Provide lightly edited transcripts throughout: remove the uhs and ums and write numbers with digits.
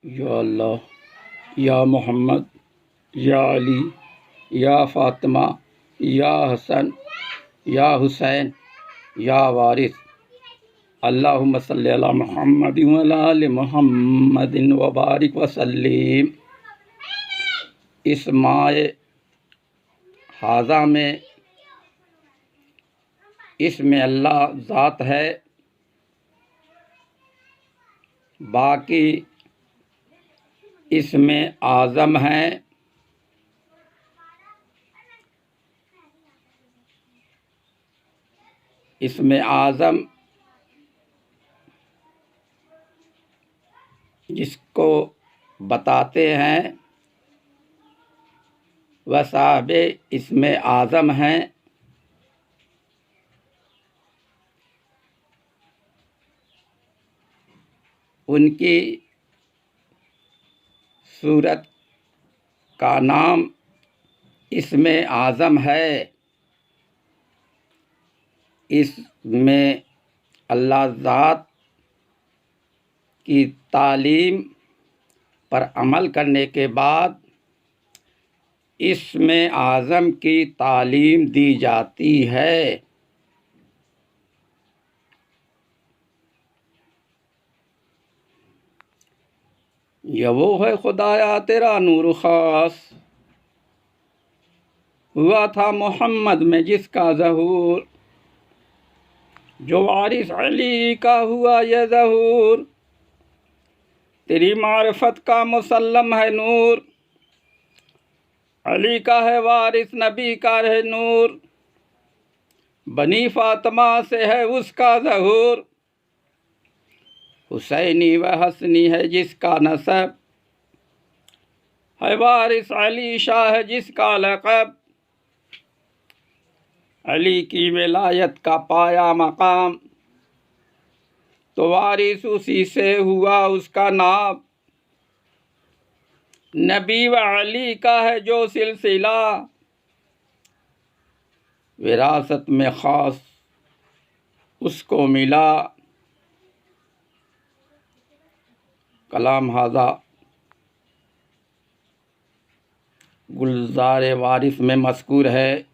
या अल्लाह या मोहम्मद या अली या फ़ातिमा या हसन या हुसैन या वारिस अल्लाहुम्मा सल्ली अला मुहम्मद व अला आलि मुहम्मदिन व बारिक व सल्लिम। इस माए हाज़ा में इसमें अल्लाह ज़ात है, बाकी इसमें आज़म है। इसमें आज़म जिसको बताते हैं वह साहिबे इसमें आज़म हैं। उनकी सूरत का नाम इसमें आज़म है। इसमें अल्लाह ज़ात की तालीम पर अमल करने के बाद इसमें आज़म की तालीम दी जाती है। यह वो है खुदाया तेरा नूर ख़ास, हुआ था मोहम्मद में जिसका ज़हूर, जो वारिस अली का हुआ यह ज़हूर, तेरी मारिफत का मुसल्लम है नूर, अली का है वारिस नबी का है नूर, बनी फातिमा से है उसका ज़हूर, हुसैनी व हसनी है जिसका नसब, है वारिस अली शाह जिसका लक़ब, अली की विलायत का पाया मकाम, तो वारिस उसी से हुआ उसका नाम, नबी व अली का है जो सिलसिला, विरासत में ख़ास उसको मिला। कलाम हाज़ा गुलज़ार वारिस में मज़कूर है।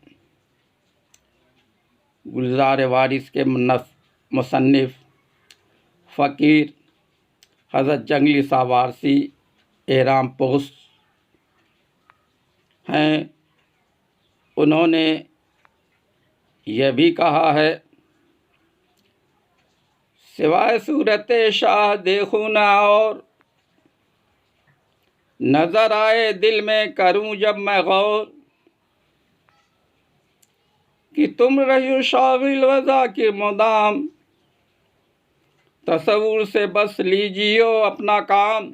गुलज़ार वारिस के मुसन्निफ़ फ़कीर हज़रत जंगली साहब वारसी एहराम पोश हैं। उन्होंने यह भी कहा है, सिवाय सूरत शाह देखूँ ना और, नज़र आए दिल में करूँ जब मैं गौर, कि तुम रही शागिल व ज़ाकिर मुदाम, तसव्वुर से बस लीजियो अपना काम।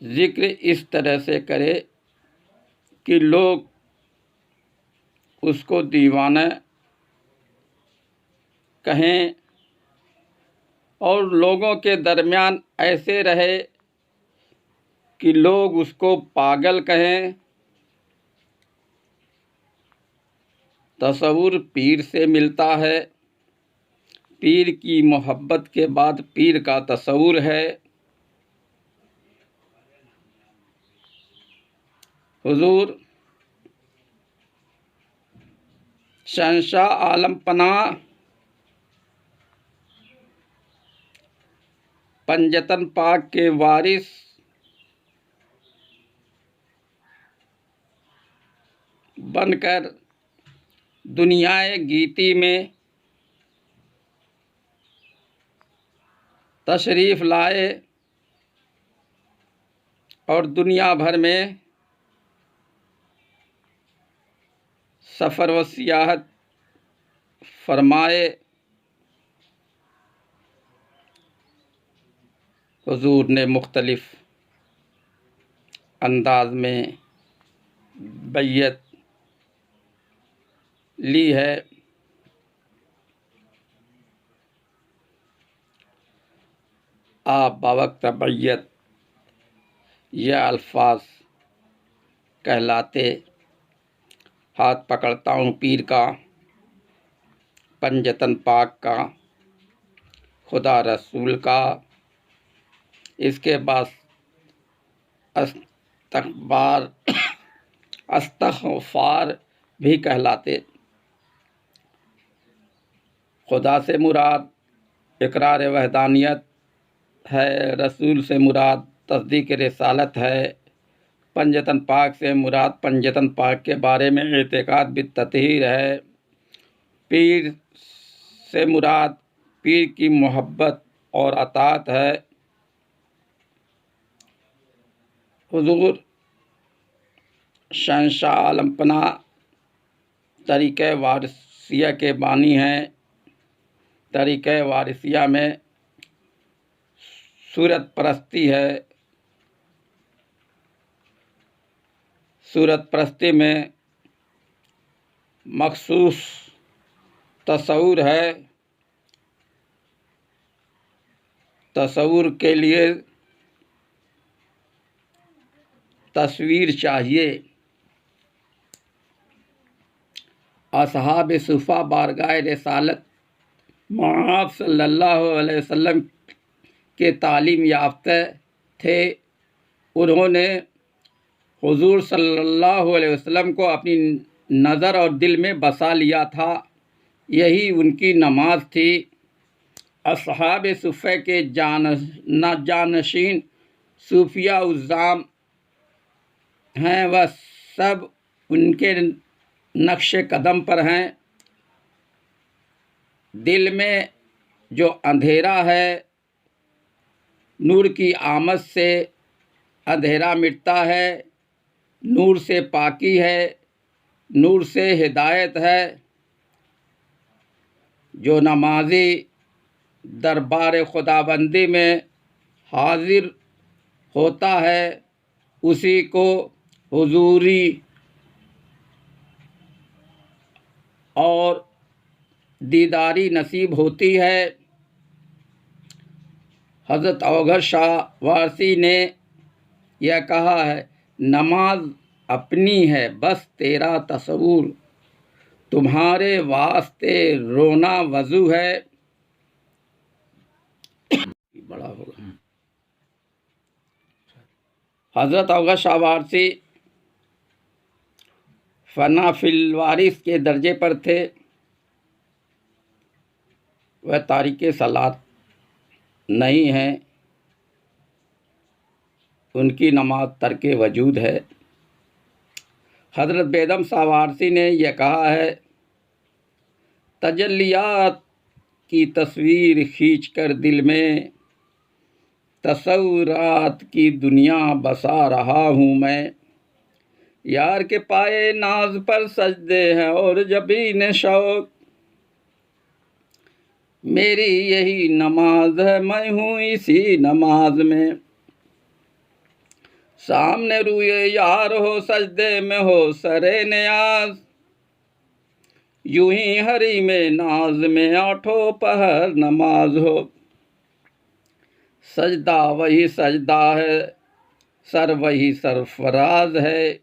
ज़िक्र इस तरह से करे कि लोग उसको दीवाना कहें और लोगों के दरमियान ऐसे रहे कि लोग उसको पागल कहें। तसव्वुर पीर से मिलता है, पीर की मोहब्बत के बाद पीर का तसव्वुर है। हुजूर शहंशाह आलम पनाह पंजतन पाक के वारिस बनकर दुनियाए गीती में तशरीफ़ लाए और दुनिया भर में सफ़र व सियाहत फरमाए। हुजूर ने मुख्तलिफ़ अंदाज में बैयत ली है। आप बावक्त बैयत यह अल्फाज कहलाते, हाथ पकड़ता हूँ पीर का, पंजतन पाक का, खुदा रसूल का, इसके बाद अस्तगफार अस्तगफार भी कहलाते। खुदा से मुराद इकरार वहदानियत है, रसूल से मुराद तस्दीक रिसालत है, पंजतन पाक से मुराद पंजतन पाक के बारे में एतकाद बित्तहीर है, पीर से मुराद पीर की मोहब्बत और अतात है। हुजूर शहंशाह आलमपना तरीक़े वारिसिया के बानी हैं। तरीक़े वारिसिया में सूरत परस्ती है। सूरत परस्ती में मखसूस तसव्वुर है। तसव्वुर के लिए तस्वीर चाहिए। असहाब सुफ़ा बारगाह रिसालत मुहम्मद सल्लल्लाहु अलैहि वसल्लम के तालीम याफ्ता थे। उन्होंने हुजूर सल्लल्लाहु अलैहि वसल्लम को अपनी नज़र और दिल में बसा लिया था। यही उनकी नमाज थी। असहाब सुफ़ा के जानशीन सूफिया उज़्ज़ाम हैं, वह सब उनके नक्श कदम पर हैं। दिल में जो अंधेरा है, नूर की आमद से अंधेरा मिटता है। नूर से पाकी है, नूर से हिदायत है। जो नमाजी दरबार खुदाबंदी में हाजिर होता है, उसी को हुजूरी और दीदारी नसीब होती है। हज़रत औगर शाह वारसी ने यह कहा है, नमाज अपनी है बस तेरा तसव्वुर, तुम्हारे वास्ते रोना वज़ू है। बड़ा होगा। हज़रत औगर शाह वारसी फ़ना फिल वारिस के दर्जे पर थे। वह तारिके सलात नहीं हैं, उनकी नमाज तर्के वजूद है। हज़रत बेदम शाह वारसी ने यह कहा है, तजल्लियात की तस्वीर खींचकर दिल में तसव्वुरात की दुनिया बसा रहा हूँ मैं। यार के पाए नाज पर सजदे हैं और जबीन शौक, मेरी यही नमाज है, मैं हूँ इसी नमाज में। सामने रूए यार हो, सजदे में हो सरे नियाज, यूं ही हरी में नाज में आठों पहर नमाज हो। सजदा वही सजदा है, सर वही सरफराज है।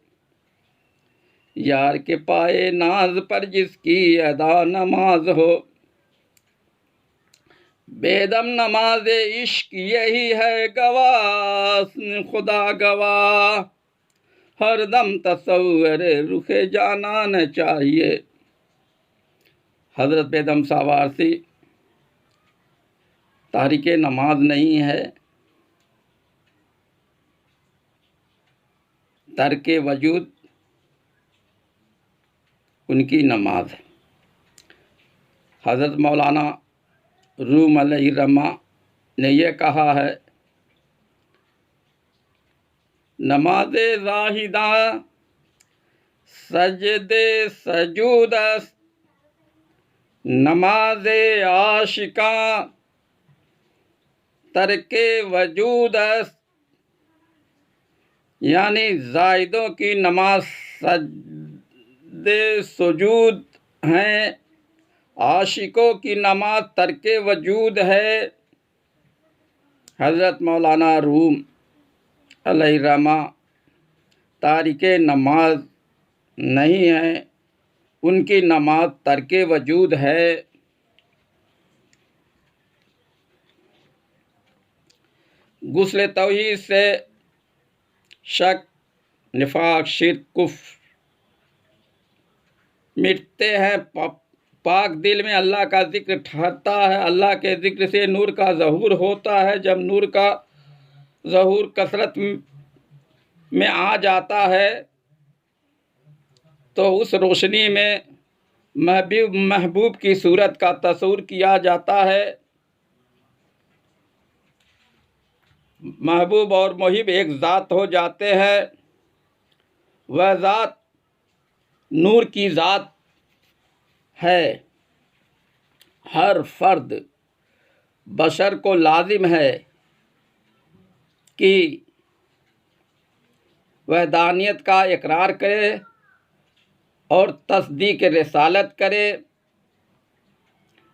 यार के पाए नाज पर जिसकी अदा नमाज हो। बेदम नमाज इश्क यही है गवाह, खुदा गवाह, हर दम तसव्वुर रुखे जाना न चाहिए। हज़रत बेदम शाह वारसी तारिके नमाज नहीं है, तर्के वजूद उनकी नमाज है। हज़रत मौलाना रूम अलैहिर्रहमा ने यह कहा है, नमाज ज़ाहिदा सजदे सजूदस, नमाज आशिका तर्के वजूदस। यानी जाहिदों की नमाज सजदे सुजूद हैं, आशिकों की नमाज तर्के वजूद है। हज़रत मौलाना रूम अलैहिर्रहमा तारिके नमाज नहीं है, उनकी नमाज तर्के वजूद है। गुस्ल तौहीद से शक, निफाक, शिर्क, कुफ्र मिटते हैं। पाक दिल में अल्लाह का जिक्र ठहरता है। अल्लाह के जिक्र से नूर का ज़हूर होता है। जब नूर का ज़हूर कसरत में आ जाता है तो उस रोशनी में महबूब की सूरत का तस्वुर किया जाता है। महबूब और मुहिब एक ज़ात हो जाते हैं। वह ज़ात नूर की ज़ात है। हर फर्द बशर को लाजिम है कि वह दानियत का इकरार करे और तस्दीक रिसालत करे।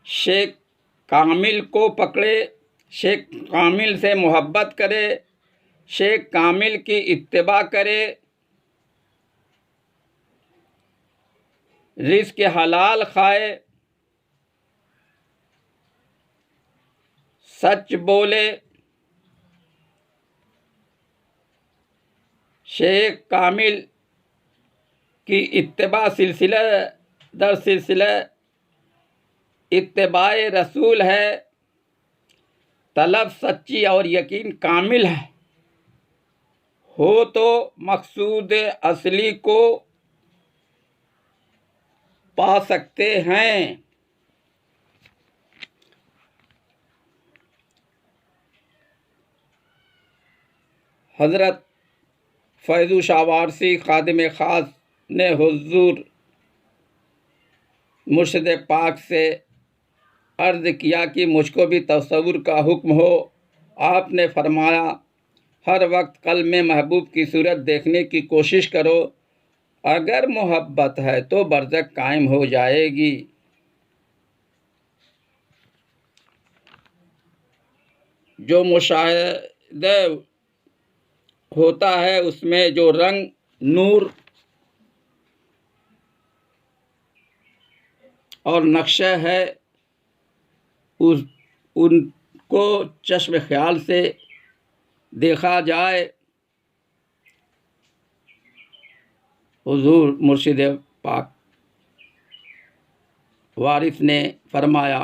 शेख कामिल को पकड़े, शेख कामिल से मोहब्बत करे, शेख कामिल की इत्तिबा करे, रिज़्क़ हलाल खाए, सच बोले। शेख कामिल की इत्तिबा सिलसिला दर सिलसिला इत्तिबाए रसूल है। तलब सच्ची और यकीन कामिल है हो तो मकसूद असली को पा सकते हैं। हज़रत फैज़ू शाह वारसी खादिम ख़ास ने हुज़ूर मुर्शिद पाक से अर्ज़ किया कि मुझको भी तसव्वुर का हुक्म हो। आपने फरमाया, हर वक्त कल्ब में महबूब की सूरत देखने की कोशिश करो। अगर मोहब्बत है तो बरज़ख कायम हो जाएगी। जो मुशाहिदा होता है उसमें जो रंग, नूर और नक्शा है उनको चश्म ख्याल से देखा जाए। हुज़ूर मुर्शिद पाक वारिस ने फरमाया,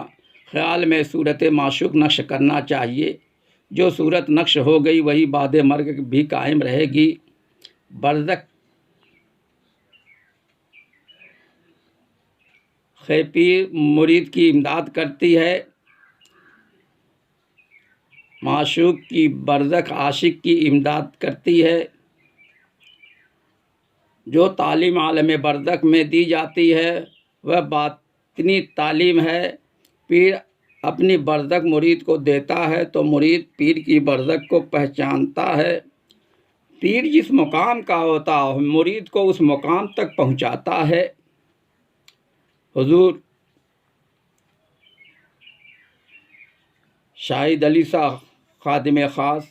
ख्याल में सूरत माशूक नक्श करना चाहिए। जो सूरत नक्श हो गई वही बाद मर्ग भी कायम रहेगी। बरज़ख ख़ैपीर मुरीद की इमदाद करती है। माशूक की बरज़ख आशिक की इमदाद करती है। जो तालीम आलम बरज़ख में दी जाती है वह बातिनी तालीम है। पीर अपनी बरज़ख मुरीद को देता है तो मुरीद पीर की बरज़ख को पहचानता है। पीर जिस मुकाम का होता है मुरीद को उस मुकाम तक पहुंचाता है। हुज़ूर शाहिद अली शाह खादिम ख़ास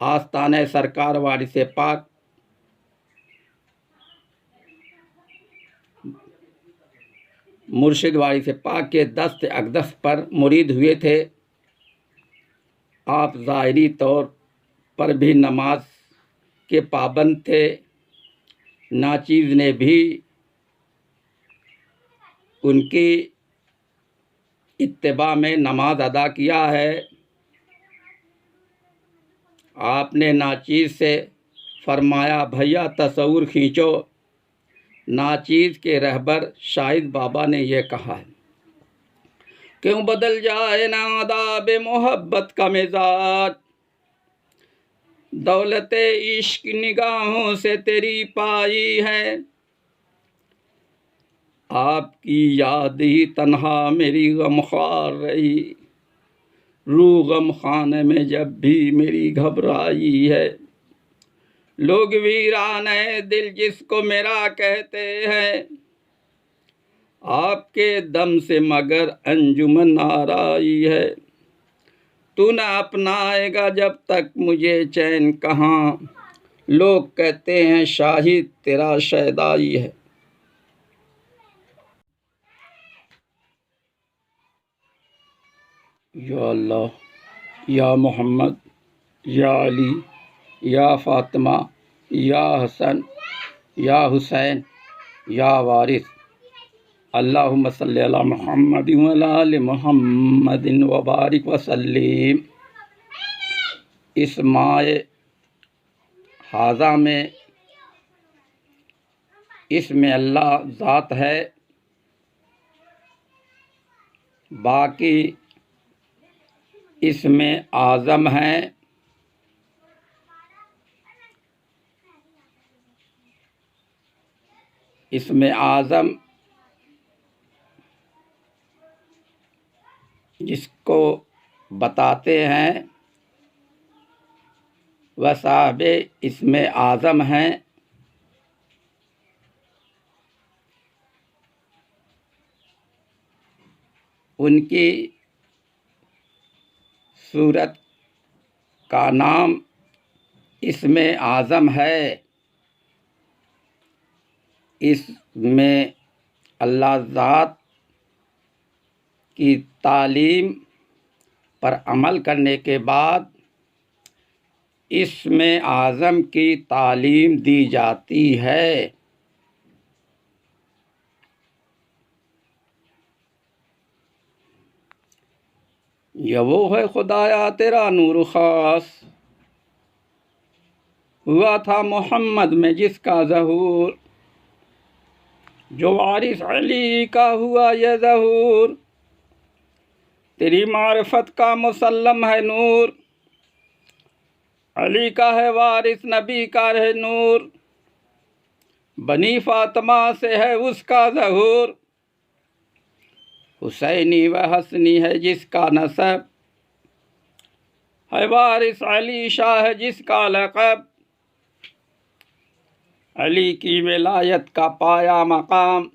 आस्ताने सरकार वारिस पाक मुर्शिद वारिस पाक के दस्त अक़दस पर मुरीद हुए थे। आप ज़ाहिरी तौर पर भी नमाज के पाबंद थे। नाचीज़ ने भी उनकी इत्तिबा में नमाज अदा किया है। आपने नाचीज़ से फरमाया, भैया तस्वुर खींचो। नाचीज़ के रहबर शाहिद बाबा ने यह कहा है, क्यों बदल जाए ना आदाब मोहब्बत का मिजाज, दौलते इश्क निगाहों से तेरी पाई है। आपकी याद ही तन्हा मेरी गमख्वार रही, रूह गम खाने में जब भी मेरी घबराई है। लोग वीराने दिल जिसको मेरा कहते हैं, आपके दम से मगर अंजुमन आराई है। तू न अपनाएगा जब तक मुझे चैन कहाँ, लोग कहते हैं शाहिद तेरा शैदाई है। या अल्लाह, या मोहम्मद। या अली, या फ़ातिमा, या हसन, या हुसैन, या वारिस। अल्लाहुम्मा सल्ली अला मुहम्मदिन व अला आलि मुहम्मदिन व बारिक व सल्लिम। इस माए हाजा में इसमें अल्लाह ज़ात है, बाकी इसमें आज़म है, इसमें आज़म जिसको बताते हैं वह साहबे इसमें आज़म हैं। उनकी सूरत का नाम इसमें आज़म है। इसमें अल्लाह ज़ात की तालीम पर अमल करने के बाद इसमें आज़म की तालीम दी जाती है। ये वो है खुदाया तेरा नूर ख़ास, हुआ था मोहम्मद में जिसका ज़हूर, जो वारिस अली का हुआ ये ज़हूर, तेरी मारिफत का मुसल्लम है नूर, अली का है वारिस नबी का है नूर, बनी फातिमा से है उसका ज़हूर, हुसैनी व हसनी है जिसका नसब, है वारिस अली शाह जिसका लक़ब, अली की विलायत का पाया मकाम,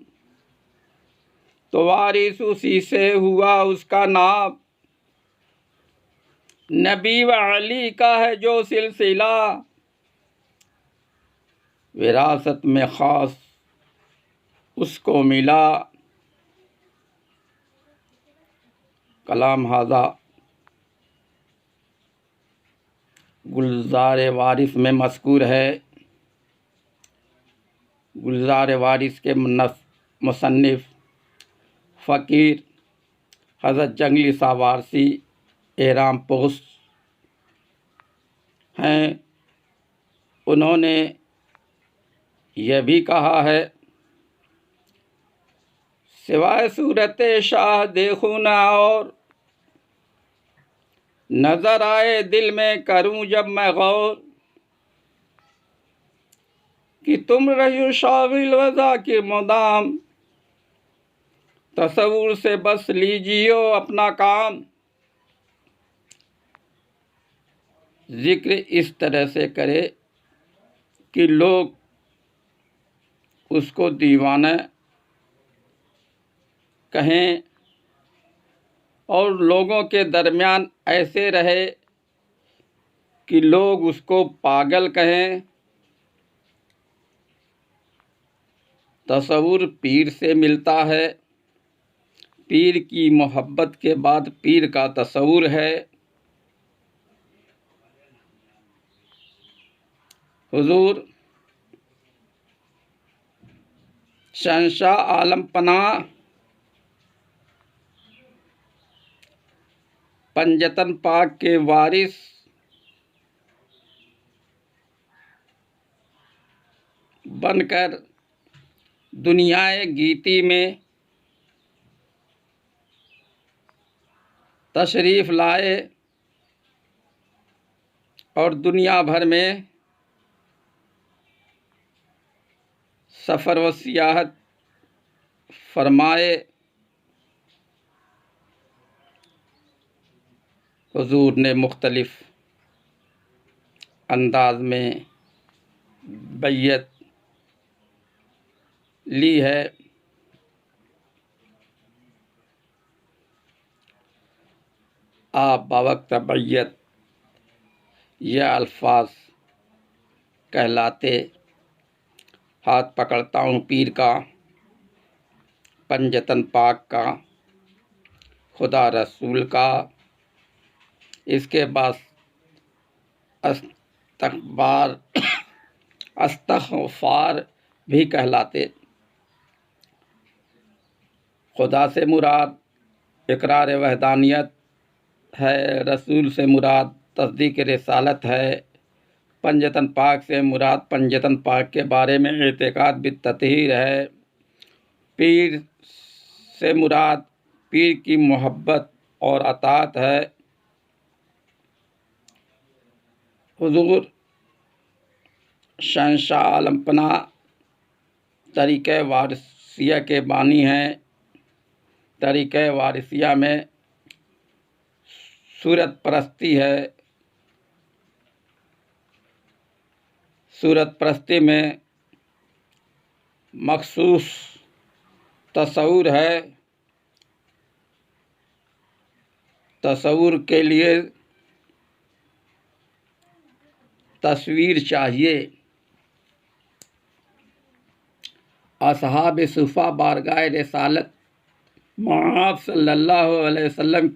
तो वारिस उसी से हुआ उसका नाम, नबी व अली का है जो सिलसिला, विरासत में ख़ास उसको मिला। कलाम हाजा गुलज़ार वारिस में मज़कूर है। गुलज़ार वारिस के मुसन्निफ़ फ़कीर हज़रत जंगली सावारसी एराम पोस्ट हैं। उन्होंने यह भी कहा है, सिवाय सूरत शाह देखूँ ना और, नज़र आए दिल में करूँ जब मैं गौर, कि तुम रही शागिल व ज़ाकिर मुदाम, तसव्वुर से बस लीजियो अपना काम। ज़िक्र इस तरह से करे कि लोग उसको दीवाना कहें और लोगों के दरमियान ऐसे रहे कि लोग उसको पागल कहें। तसव्वुर पीर से मिलता है, पीर की मोहब्बत के बाद पीर का तसव्वुर है। हुजूर शहंशाह आलम पनाह पंजतन पाक के वारिस बनकर दुनियाए गीती में तशरीफ़ लाए और दुनिया भर में सफ़र व सियाहत फरमाए। हुजूर ने मुख्तलिफ़ अंदाज में बैयत ली है। आप बावक्त बैयत यह अल्फाज कहलाते, हाथ पकड़ता हूँ पीर का, पंजतन पाक का, खुदा रसूल का। इसके बाद अस्तगफार अस्तगफार भी कहलाते। खुदा से मुराद इकरार वहदानियत है, रसूल से मुराद तस्दीक रिसालत है, पंजतन पाक से मुराद पंजतन पाक के बारे में एतकाद बित्तहीर है, पीर से मुराद पीर की मोहब्बत और अतात है। हुजूर शहंशाह आलमपना तरीक़े वारिसिया के बानी हैं। तरीक़े वारिसिया में सूरत परस्ती है। सूरत परस्ती में मखसूस तसव्वुर है। तसव्वुर के लिए तस्वीर चाहिए। असहाब सुफ़ा बारगाह रिसालत मुआब सल्लल्लाहु अलैहि वसल्लम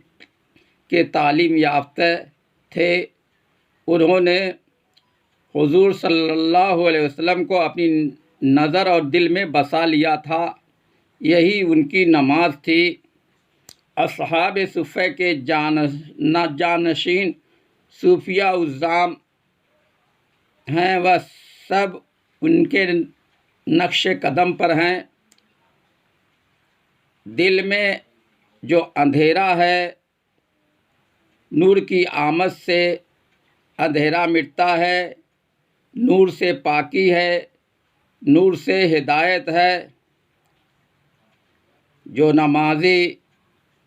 के तालीम याफ्ता थे। उन्होंने हुजूर सल्लल्लाहु अलैहि वसल्लम को अपनी नज़र और दिल में बसा लिया था। यही उनकी नमाज थी। असहाब सुफ़े के जानशीन सूफिया उज़्ज़ाम हैं, वह सब उनके नक्श कदम पर हैं। दिल में जो अंधेरा है, नूर की आमद से अंधेरा मिटता है। नूर से पाकी है, नूर से हिदायत है। जो नमाजी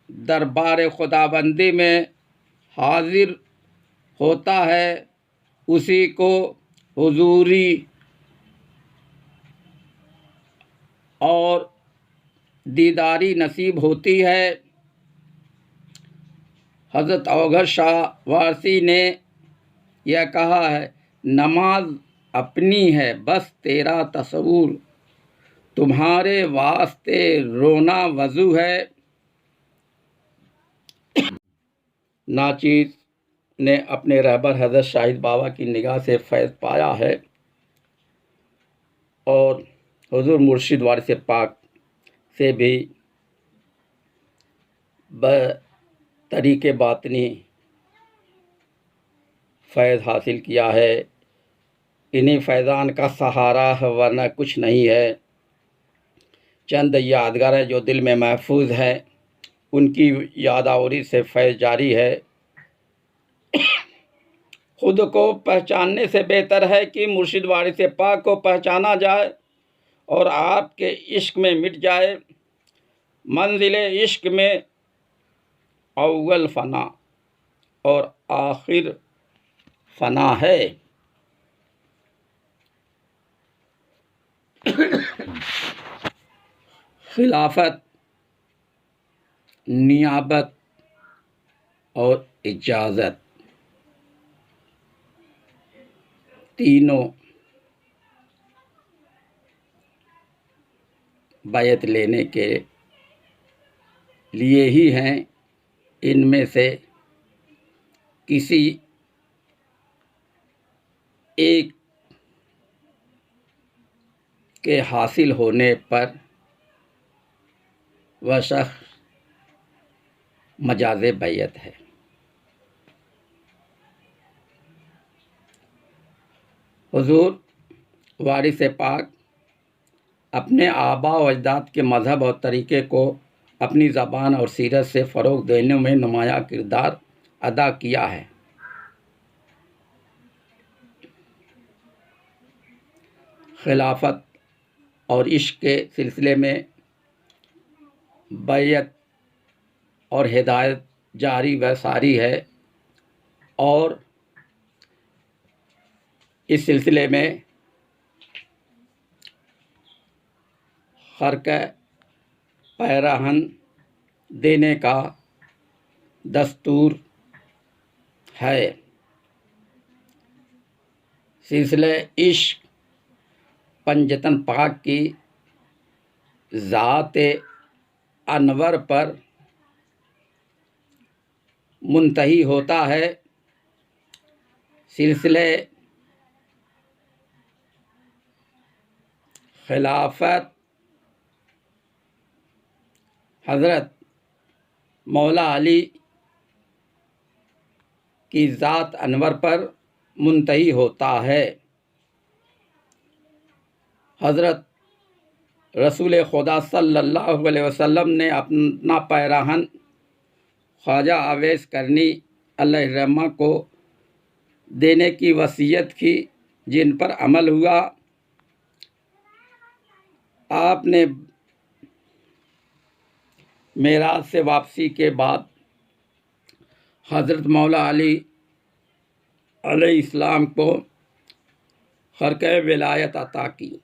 दरबार खुदाबंदी में हाजिर होता है, उसी को हुजूरी और दीदारी नसीब होती है। हज़रत अवघर शाह वारसी ने यह कहा है, नमाज अपनी है बस तेरा तसव्वुर, तुम्हारे वास्ते रोना वज़ू है। नाचीज़ ने अपने रहबर हज़रत शाहिद बाबा की निगाह से फैज़ पाया है और हुजूर मुर्शिद वारिस पाक से भी तरीक़े बातनी फैज़ हासिल किया है। इन्हीं फैज़ान का सहारा है, वरना कुछ नहीं है। चंद यादगारें जो दिल में महफूज हैं, उनकी यादावरी से फैज़ जारी है। खुद को पहचानने से बेहतर है कि मुर्शिद वारिस पाक को पहचाना जाए और आपके इश्क में मिट जाए। मंजिले इश्क में अव्वल फ़ना और आखिर फ़ना है। खिलाफत, नियाबत और इजाज़त तीनों बैत लेने के लिए ही हैं। इनमें से किसी एक के हासिल होने पर वह शख्स मजाज़े बैत है। हुजूर वारिस पाक अपने आबा व अजदाद के मज़हब और तरीक़े को अपनी ज़बान और सीरत से फ़रोग़ देने में नुमायाँ किरदार अदा किया है। खिलाफत और इश्क के सिलसिले में बैत और हिदायत जारी व सारी है और इस सिलसिले में खर्क़ पैराहन देने का दस्तूर है। सिलसिले इश्क पंजतन पाक की ज़ात अनवर पर मुंतही होता है। सिलसिले खिलाफत हज़रत मौला अली की ज़ात अनवर पर मुंतही होता है। हज़रत रसूल खुदा सल्लल्लाहु अलैहि वसल्लम ने अपना पैराहन ख्वाजा अवैस करनी अलैहिर्रहमा को देने की वसीयत की, जिन पर अमल हुआ। आपने मेराज से वापसी के बाद हज़रत मौला अली अलैहिस्सलाम को खरक़े विलायत अता की।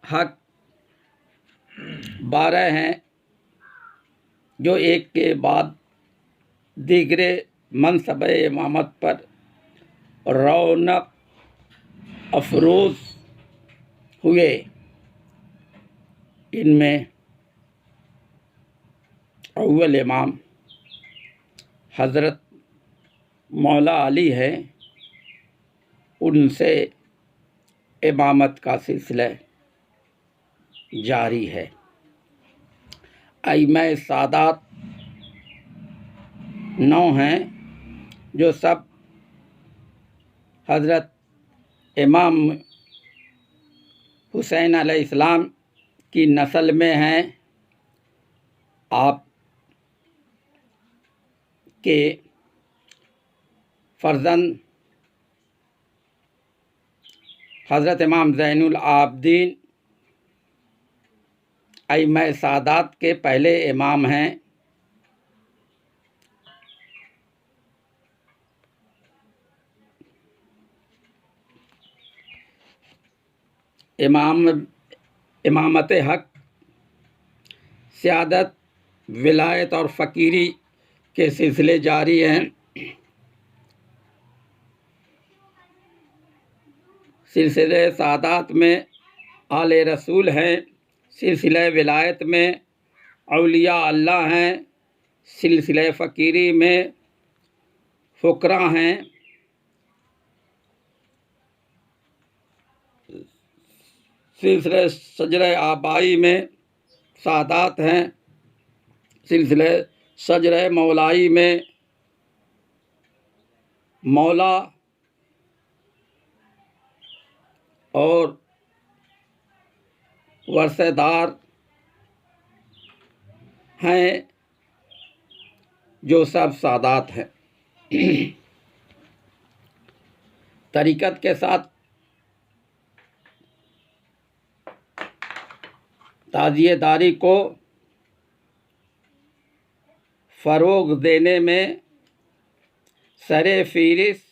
हक 12 हैं जो एक के बाद दीगरे मनसब-ए इमामत पर रौनक अफरोज़ हुए। इनमें अव्वल इमाम हज़रत मौला अली हैं, उनसे इमामत का सिलसिला जारी है। अइम्मा-ए सादात 9 हैं जो सब हज़रत इमाम हुसैन अलैहिस्सलाम की नस्ल में हैं। आप के फर्जंद हज़रत इमाम ज़ैनुल आबदीन अइम्मा-ए सादात के पहले इमाम हैं। इमामत हक, सियादत, विलायत और फ़कीरी के सिलसिले जारी हैं। सिलसिले सादात में आले रसूल हैं, सिलसिले विलायत में औलिया अल्लाह हैं, सिलसिले फ़कीरी में फ़ुक़रा हैं, सिलसिले शजरे आबाई में सादात हैं, सिलसिले शजरे मौलाई में मौला और वर्सेदार हैं, जो सब सादात हैं। तरीक़त के साथ ताज़ियेदारी को फ़रोग़ देने में सरे फ़हरिस्त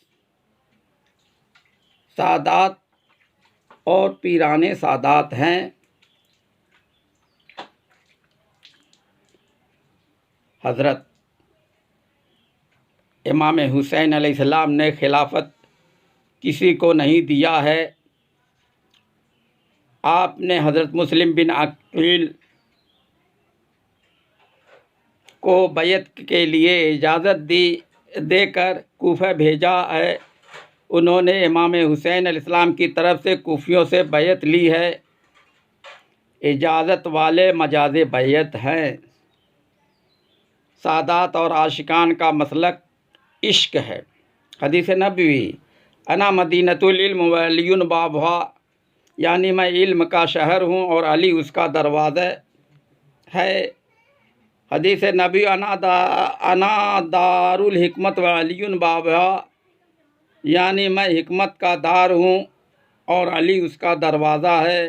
सादात और पीराने सादात हैं। हज़रत इमाम हुसैन अलैहिस्सलाम ने खिलाफत किसी को नहीं दिया है। आपने हज़रत मुस्लिम बिन अक़ील को बैत के लिए इजाज़त देकर कूफा भेजा है। उन्होंने इमाम हुसैन अलैहिस्सलाम की तरफ से कूफियों से बैत ली है। इजाज़त वाले मजाज़े बैत हैं। सादात और आशिकान का मसलक इश्क है। हदीस नबवी, अना मदीनतुल इल्म व अलीयुन बाबुहा, यानी मैं इल्म का शहर हूँ और अली उसका दरवाज़ा है। हदीस नबी, अना दारुल हिकमत व अलीयुन बाबुहा, यानी मैं हिकमत का दार हूँ और अली उसका दरवाज़ा है।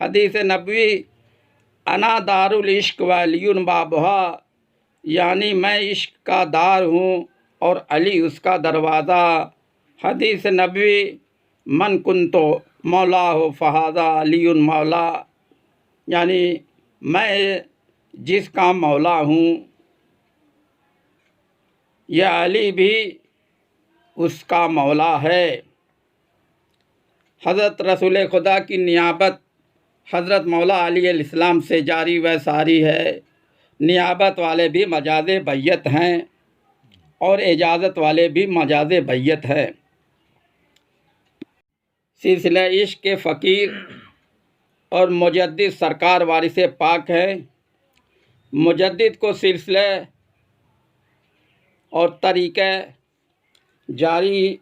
हदीस नबवी, अना दारुल इश्क व अलीयुन बाबुहा, यानी मैं इश्क का दार हूँ और अली उसका दरवाज़ा। हदीस नबवी, मन कुन्तो मौला हो फ़हाज़ा अलीयुन मौला, यानी मैं जिसका मौला हूँ यह अली भी उसका मौला है। हज़रत रसूल खुदा की नियाबत हज़रत मौला अली अलैहिस्सलाम से जारी व सारी है। नियाबत वाले भी मजाज बैयत हैं और इजाज़त वाले भी मजाज बैयत है। सिलसिला इश्क के फ़कीर और मुजद्दिद सरकार वारिस पाक है। मुजद्दिद को सिलसिला और तरीक़ा जारी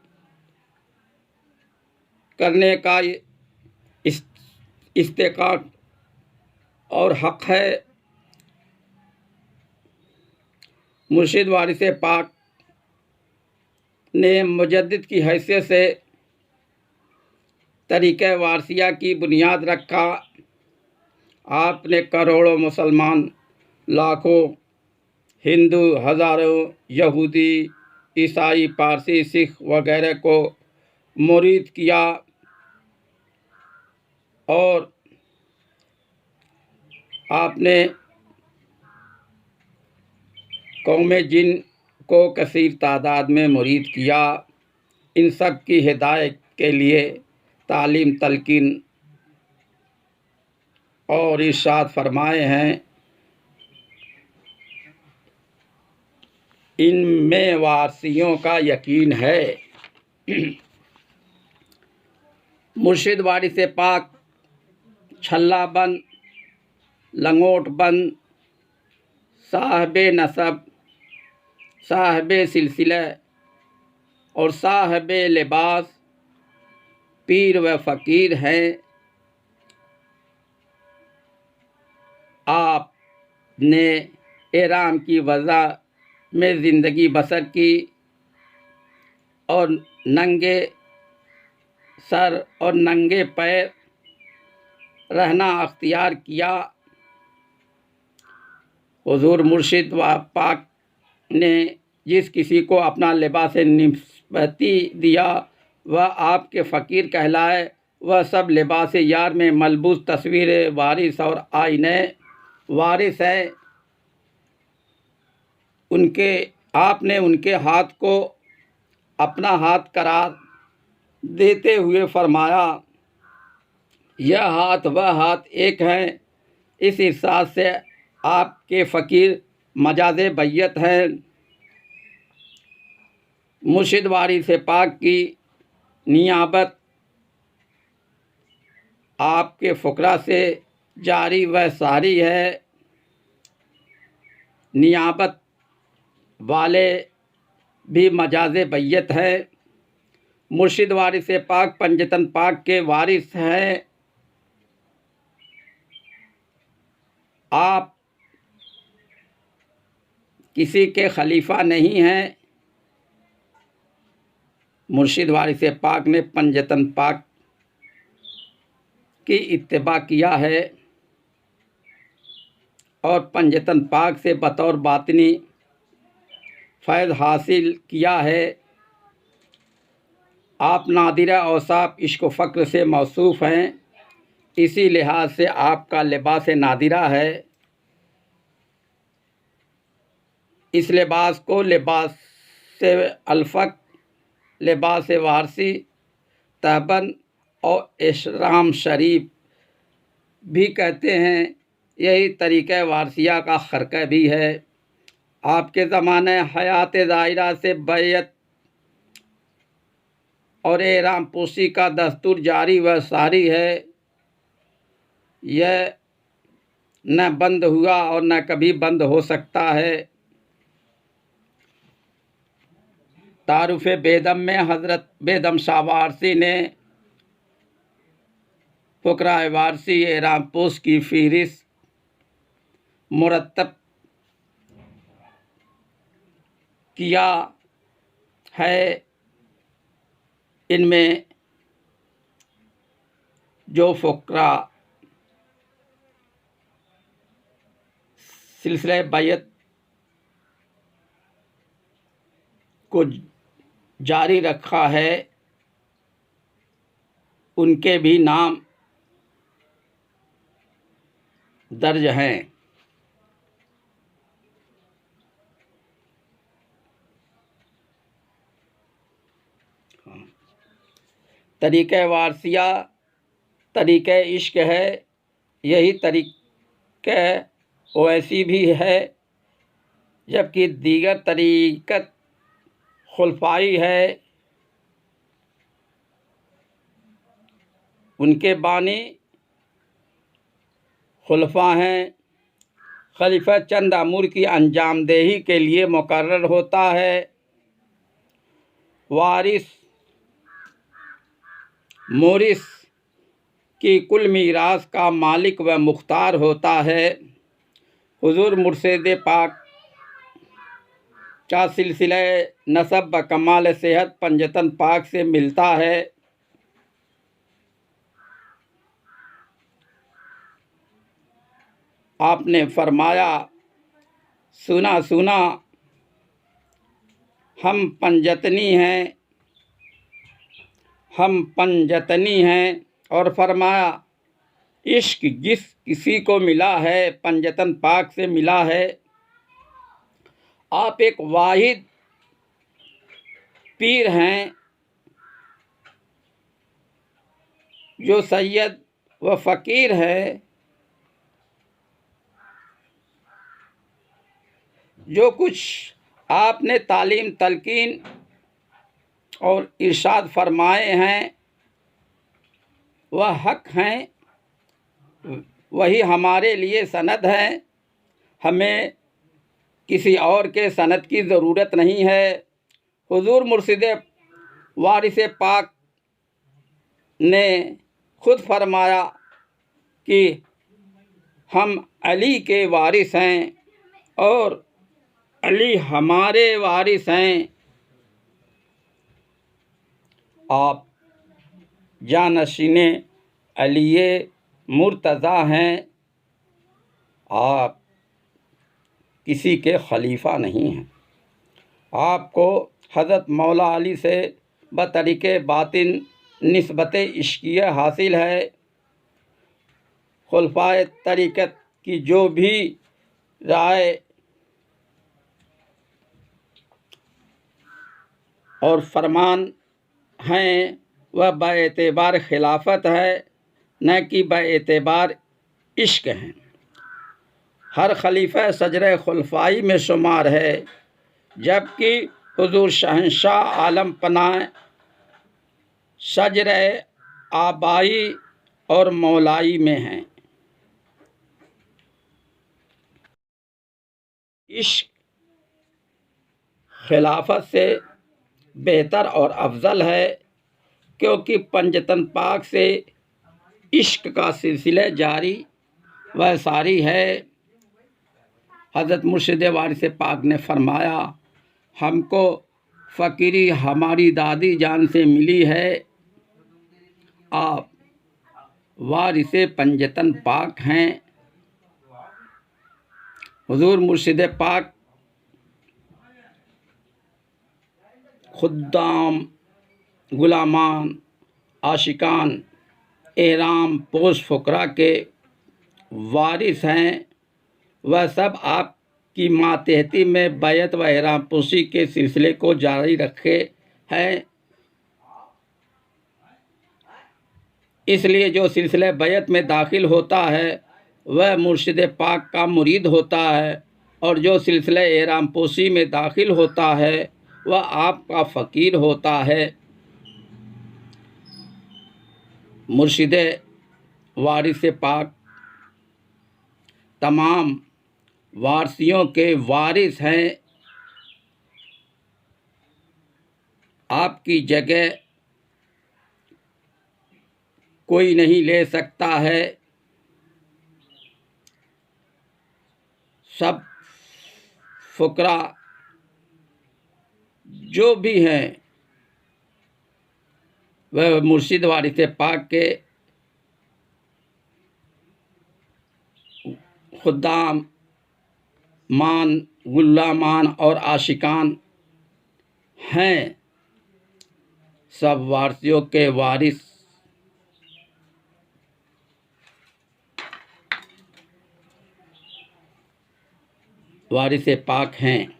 करने का इस्तेकाक और हक़ है। मुर्शिद वारिस पाक ने मुजद्दिद की हैसियत से तरीक़ा वारसिया की बुनियाद रखा। आपने करोड़ों मुसलमान, लाखों हिंदू, हज़ारों यहूदी, ईसाई, पारसी, सिख वगैरह को मुरीद किया और आपने कौम जिन को कसीर तादाद में मुरीद किया। इन सब की हिदायत के लिए तालीम, तलकीन और इरशाद फरमाए हैं, इनमें वारसियों का यकीन है। मुर्शिद वारिस पाक छल्ला बंद, लंगोट बंद, साहिब नसब, साहिब सिलसिला और साहिब लिबास, पीर व फ़कीर हैं। आपने इराम की वज़ा में ज़िंदगी बसर की और नंगे सर और नंगे पैर रहना अख्तियार किया। हुज़ूर मुर्शिद व पाक ने जिस किसी को अपना लिबास निस्बती दिया वह आपके फ़कीर कहलाए। वह सब लिबास यार में मलबूस तस्वीर वारिस और आईने वारिस है। आपने उनके हाथ को अपना हाथ करार देते हुए फरमाया, यह हाथ वह हाथ एक हैं। इस इरशाद से आपके फ़कीर मजाज बैयत हैं। मुर्शिद वारिस पाक की नियाबत आपके फ़ुकरा से जारी व सारी है। नियाबत वाले भी मजाज बैयत है। मुर्शिद वारिस पाक पंजतन पाक के वारिस हैं। आप किसी के खलीफा नहीं हैं। मुर्शिद वारिस पाक ने पंजतन पाक की इत्तिबा किया है और पंजतन पाक से बतौर बातिनी फ़ैज़ हासिल किया है। आप नादिरा औसाफ इश्क व फ़क्र से मौसूफ़ हैं। इसी लिहाज से आपका लिबास नादिरा है। इस लिबास को लिबास से अलफ़क, लिबास वारसी, तहबन और इशराम शरीफ भी कहते हैं। यही तरीक़ा वारसिया का ख़रक़ा भी है। आपके ज़माने हयात ज़ाहिरा से बैयत और एहराम पोशी का दस्तूर जारी व सारी है। यह न बंद हुआ और न कभी बंद हो सकता है। तारुफ़ बेदम में हज़रत बेदम शाह वारसी ने फ़ुक़रा वारसी एहराम पोश की फ़हरिस्त मुरतब किया है। इनमें जो फ़ुक़रा सिलसिला बैयत को जारी रखा है उनके भी नाम दर्ज हैं। तरीक़ा वारसिया तरीक़ा इश्क है। यही तरीक़ा ओवैसी भी है। जबकि दीगर तरीक़त खुलफाई है, उनके बानी खुलफा हैं। खलीफा चंद अमूर की अंजामदेही के लिए मुकर्रर होता है। वारिस मोरिस की कुल मीरास का मालिक व मुख्तार होता है। हुजूर मुर्शिद पाक का सिलसिला नसब व कमाल सेहत पंजतन पाक से मिलता है। आपने फरमाया, सुना सुना हम पंजतनी हैं। और फरमाया, इश्क जिस किसी को मिला है पंजतन पाक से मिला है। आप एक वाहिद पीर हैं जो सैयद व फ़कीर है। जो कुछ आपने तालीम तलकीन और इरशाद फरमाए हैं वह हक़ हैं, वही हमारे लिए सनद है। हमें किसी और के सनद की ज़रूरत नहीं है। हुजूर मुर्शिद वारिस पाक ने खुद फरमाया कि हम अली के वारिस हैं और अली हमारे वारिस हैं। आप जानशीने अलिये मुर्तज़ा हैं। आप किसी के खलीफा नहीं हैं। आपको हज़रत मौला अली से बतरीक़े बातिन निस्बत इश्किया हासिल है। खुलफाए तरीक़त की जो भी राय और फरमान हैं वह बएतबार खिलाफत है, न कि बएतबार इश्क हैं। हर खलीफा सजरे खुलफाई में शुमार है, जबकि हुजूर शहंशाह आलम पनाह सजरे आबाई और मौलाई में हैं। इश्क खिलाफत से बेहतर और अफजल है, क्योंकि पंजतन पाक से इश्क का सिलसिला जारी व सारी है। हज़रत मुर्शिद वारिस पाक ने फरमाया, हमको फ़कीरी हमारी दादी जान से मिली है। आप वारिस पंजतन पाक हैं। हुजूर मुर्शिद पाक खुद्दाम, गुलामान, आशिकान, एहराम पोश फ़ुकरा के वारिस हैं। वह सब आपकी मातहती में बैत व एहराम पोशी के सिलसिले को जारी रखे हैं। इसलिए जो सिलसिले बैत में दाखिल होता है वह मुर्शिद पाक का मुरीद होता है, और जो सिलसिले एहराम पोशी में दाखिल होता है वह आपका फ़कीर होता है। मुर्शिद वारिस पाक तमाम वारसियों के वारिस हैं। आपकी जगह कोई नहीं ले सकता है। सब फ़ुकरा जो भी हैं वह मुर्शिद वारिस पाक के खुद्दाम, मान, गुलामान और आशिकान हैं। सब वारसियों के वारिस पाक हैं।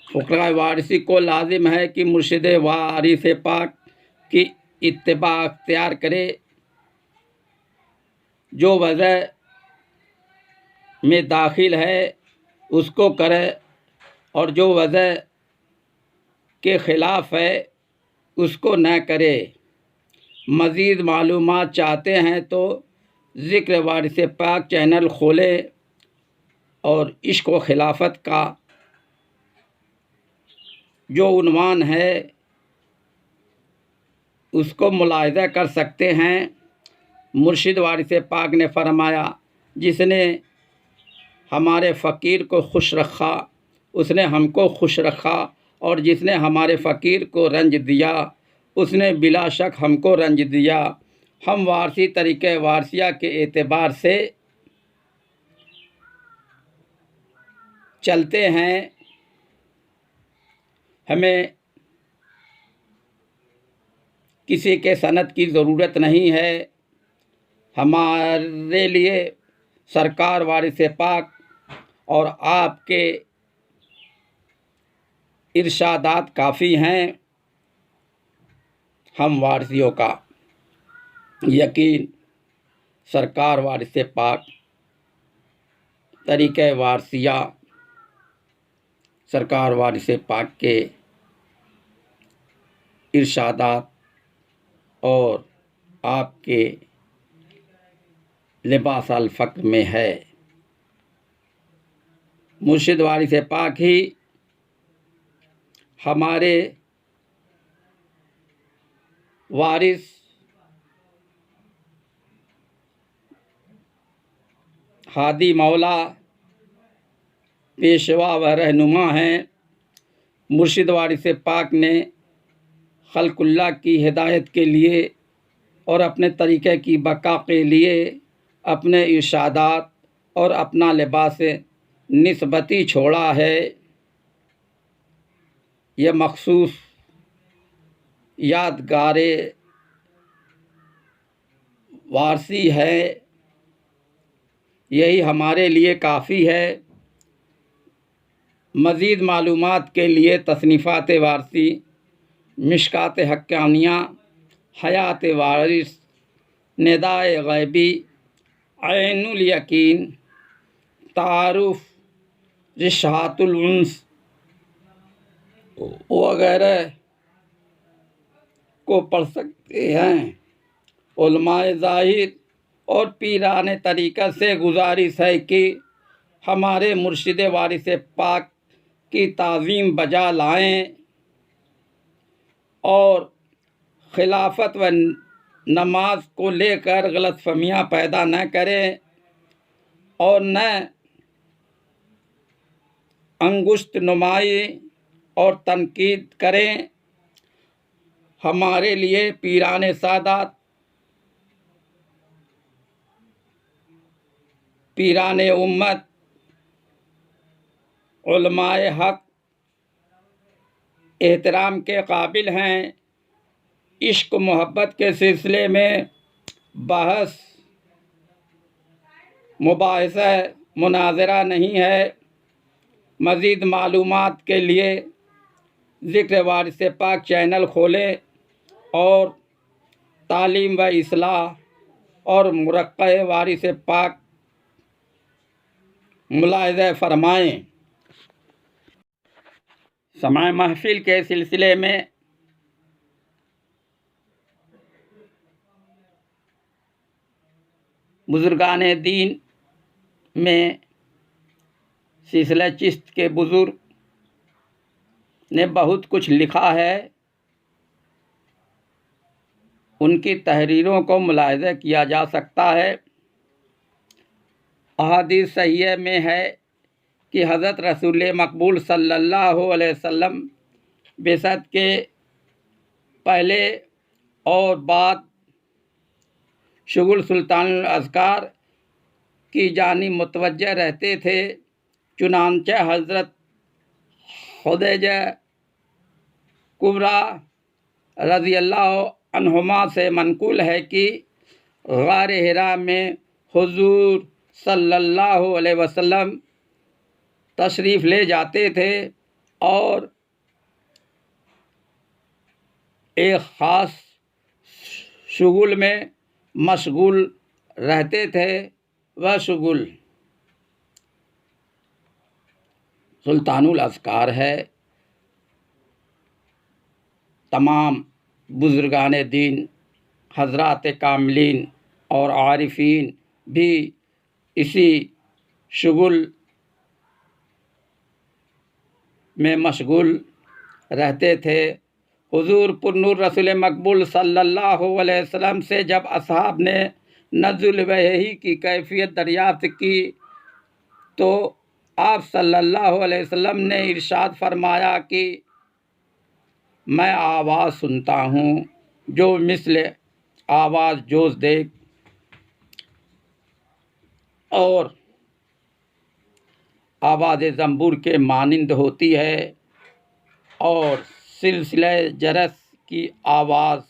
फ़ुकरा वारिसी को लाजिम है कि मुर्शिद वारिस पाक की इत्तिबा अख्तियार करे। जो वज़ह में दाखिल है उसको करे और जो वज़ह के ख़िलाफ़ है उसको न करे। मज़ीद मालूमात चाहते हैं तो ज़िक्र वारिस पाक चैनल खोलें और इश्क व खिलाफत का जो उन्वान है उसको मुलाहिज़ा कर सकते हैं। मुर्शिद वारिस पाक ने फरमाया, जिसने हमारे फ़कीर को खुश रखा उसने हमको खुश रखा, और जिसने हमारे फ़कीर को रंज दिया उसने बिला शक हमको रंज दिया। हम वारसी तरीक़े वारसिया के एतबार से चलते हैं। हमें किसी के सनद की ज़रूरत नहीं है। हमारे लिए सरकार वारिस पाक और आपके इरशादात काफ़ी हैं। हम वारसियों का यकीन सरकार वारिस पाक तरीक़े वारसिया सरकार वारिस पाक के इरशादात और आपके लिबास अल फ़क्र में है। मुर्शिद वारिस पाक ही हमारे वारिस हादी मौला पेशवा व रहनुमा हैं। मुर्शिद वारिस पाक ने खल्कुल्लाह की हिदायत के लिए और अपने तरीक़े की बका के लिए अपने इरशादात और अपना लिबास निस्बती छोड़ा है। यह मखसूस यादगार वारसी है, यही हमारे लिए काफ़ी है। मज़ीद मालूमात के लिए तसनीफ़ात वारसी, मिशकात हक्कानिया, हयात वारिस, निदाए गैबी, ऐनुल यकीन, तारुफ़, रिशहातुल उन्स वगैरह को पढ़ सकते हैं। उलमाए ज़ाहिर और पीराने तरीक़ा से गुजारिश है कि हमारे मुर्शिद वारिस पाक की ताज़ीम बजा लाएं और खिलाफत व नमाज को लेकर गलतफ़हमियाँ पैदा न करें और न अंगुश्त नुमाई और तनकीद करें। हमारे लिए पीराने सादात, पीराने उम्मत, उलमाए हक़ एहतराम के काबिल हैं। इश्क मोहब्बत के सिलसिले में बहस मुबाहिसा मुनाज़रा नहीं है। मज़ीद मालूमात के लिए ज़िक्र वारिस पाक चैनल खोलें और तालीम व इस्लाह और मुरक्क़े वारिस पाक मुलाहिज़ा फ़रमाएँ। समाए महफ़िल के सिलसिले में बुज़ुर्गाने दीन में सिलसिला चिश्त के बुज़ुर्ग ने बहुत कुछ लिखा है। उनकी तहरीरों को मुलाहिज़ा किया जा सकता है। अहादीस सहीह में है कि हज़रत रसूल मकबूल सल्लल्लाहु अलैहि वसल्लम बिसअत के पहले और बाद शुगुल सुल्तानुल अज़कार की जानिब मुतवज्जह रहते थे। चुनांचे हज़रत खुदैजा कुबरा रज़ियल्लाहु अन्हुमा से मनक़ूल है कि गार हिरा में हुज़ूर सल्लल्लाहु अलैहि वसल्लम तशरीफ़ ले जाते थे और एक ख़ास शुगुल में मशगूल रहते थे। वह शुगुल सुल्तानुल अस्कार है। तमाम बुज़ुर्गान दीन, हज़रात कामिलीन और आरिफीन भी इसी शुगुल में मशगूल रहते थे। हुज़ूर पुरनूर रसूल मकबूल सल्लल्लाहु अलैहि वसल्लम से जब असहाब ने नज़ुल वही की कैफियत दरियाफ़्त की तो आप सल्लल्लाहु अलैहि वसल्लम ने इरशाद फरमाया कि मैं आवाज़ सुनता हूँ जो मिस्ल आवाज़ जोश दे और आवाज़ ज़ंबूर के मानिंद होती है और सिलसिले जरस की आवाज़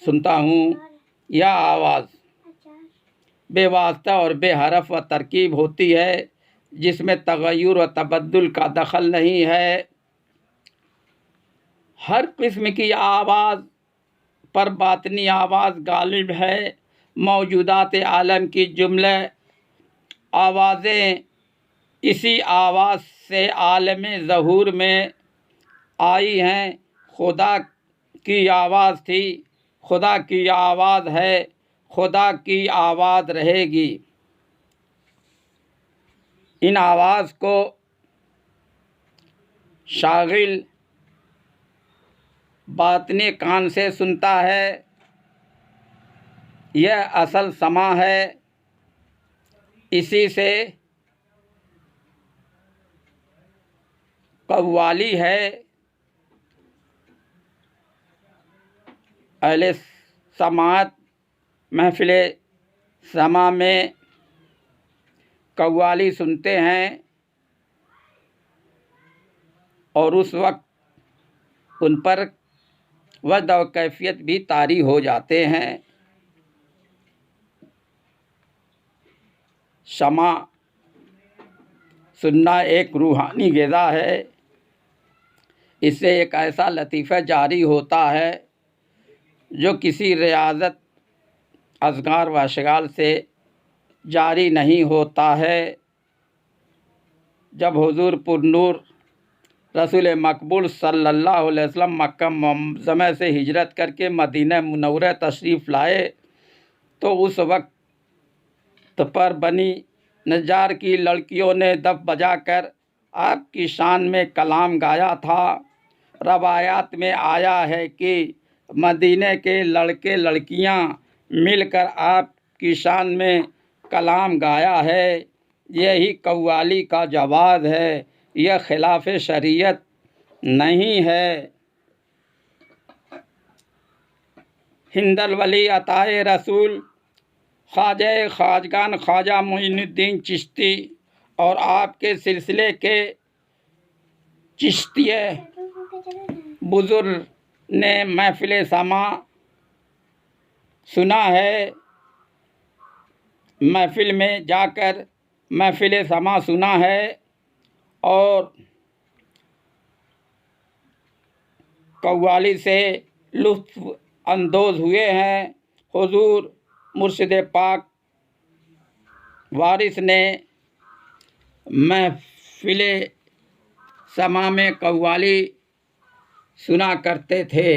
सुनता हूँ। यह आवाज़ बेवास्ता और बेहरफ व तरकीब होती है जिसमें तगय्युर व तबद्दुल का दखल नहीं है। हर किस्म की आवाज़ पर बातनी आवाज़ गालिब है। मौजूदात आलम की जुमले आवाज़ें इसी आवाज़ से आलम ज़हूर में आई हैं। खुदा की आवाज़ थी, खुदा की आवाज़ है, खुदा की आवाज़ रहेगी। इन आवाज़ को शागिल बातनी कान से सुनता है। यह असल समा है, इसी से कव्वाली है। अहले समात महफिल समा में कव्वाली सुनते हैं और उस वक्त उन पर वज़्द और कैफियत भी तारी हो जाते हैं। शमा सुनना एक रूहानी ग़िज़ा है। इससे एक ऐसा लतीफ़ा जारी होता है जो किसी रियाज़त अज़गार व अशगाल से जारी नहीं होता है। जब हुज़ूर पुरनूर रसूल मकबूल सल्लल्लाहु अलैहि वसल्लम मक्का मुअज़्ज़मा से हिजरत करके मदीना मुनव्वरा तशरीफ़ लाए तो उस वक्त पर बनी नज्जार की लड़कियों ने दफ बजाकर आपकी शान में कलाम गाया था। रवायात में आया है कि मदीने के लड़के लड़कियां मिलकर आपकी शान में कलाम गाया है। यही कव्वाली का जवाज़ है, यह खिलाफ शरीयत नहीं है। हिंदल वली अताए रसूल ख्वाजा ख्वाजगान ख्वाजा मोइनुद्दीन चिश्ती और आपके सिलसिले के चिश्तिये बुज़ुर्ग ने महफिल समा सुना है। महफिल में जाकर महफिल समा सुना है और कव्वाली से लुत्फ़ अंदोज़ हुए हैं। हुज़ूर मुर्शिद पाक वारिस ने महफिल समा में कव्वाली सुना करते थे।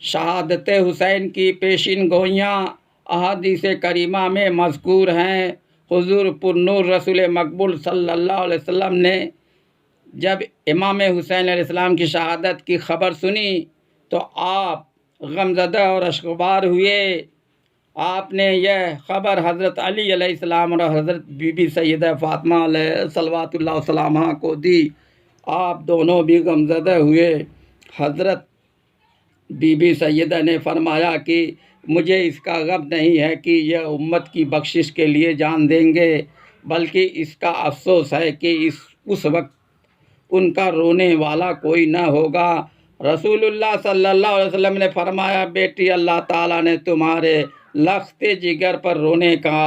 शहादत हुसैन की पेशिन गोइयाँ अहादीस करीमा में मज़कूर हैं। हुज़ूर पुरनूर रसूल मकबूल सल्लल्लाहु अलैहि वसल्लम ने जब इमाम हुसैन अलैहिस्सलाम की शहादत की ख़बर सुनी तो आप गमज़दा और अश्कबार हुए। आपने यह ख़बर हज़रत अली अलैहिस्सलाम और हज़रत बीबी सैयदा फ़ातिमा सल्लल्लाहु अलैहा को दी। आप दोनों भी गमज़दा हुए। हज़रत बीबी सैयदा ने फरमाया कि मुझे इसका गम नहीं है कि यह उम्मत की बख्शिश के लिए जान देंगे, बल्कि इसका अफसोस है कि उस वक्त उनका रोने वाला कोई न होगा। रसूलुल्लाह सल्लल्लाहु अलैहि वसल्लम ने फरमाया, बेटी अल्लाह ताला ने तुम्हारे लख्ते जिगर पर रोने का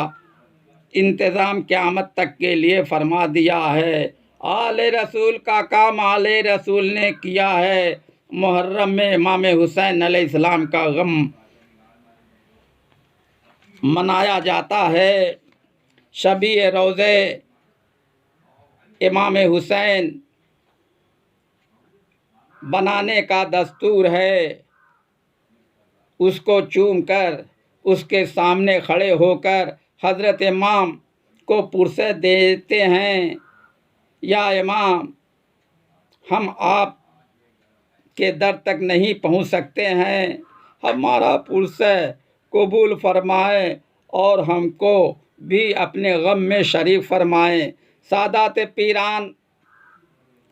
इंतज़ाम क़यामत तक के लिए फरमा दिया है। आले रसूल का काम आले रसूल ने किया है। मुहर्रम में इमाम हुसैन अलैहिस्सलाम का गम मनाया जाता है। शबी रोज़े इमाम हुसैन बनाने का दस्तूर है। उसको चूम कर उसके सामने खड़े होकर हज़रत इमाम को पुरसे देते हैं, या इमाम, हम आप के दर तक नहीं पहुंच सकते हैं, हमारा पुरसे कबूल फरमाए और हमको भी अपने गम में शरीक फरमाएं। सादात पीरान,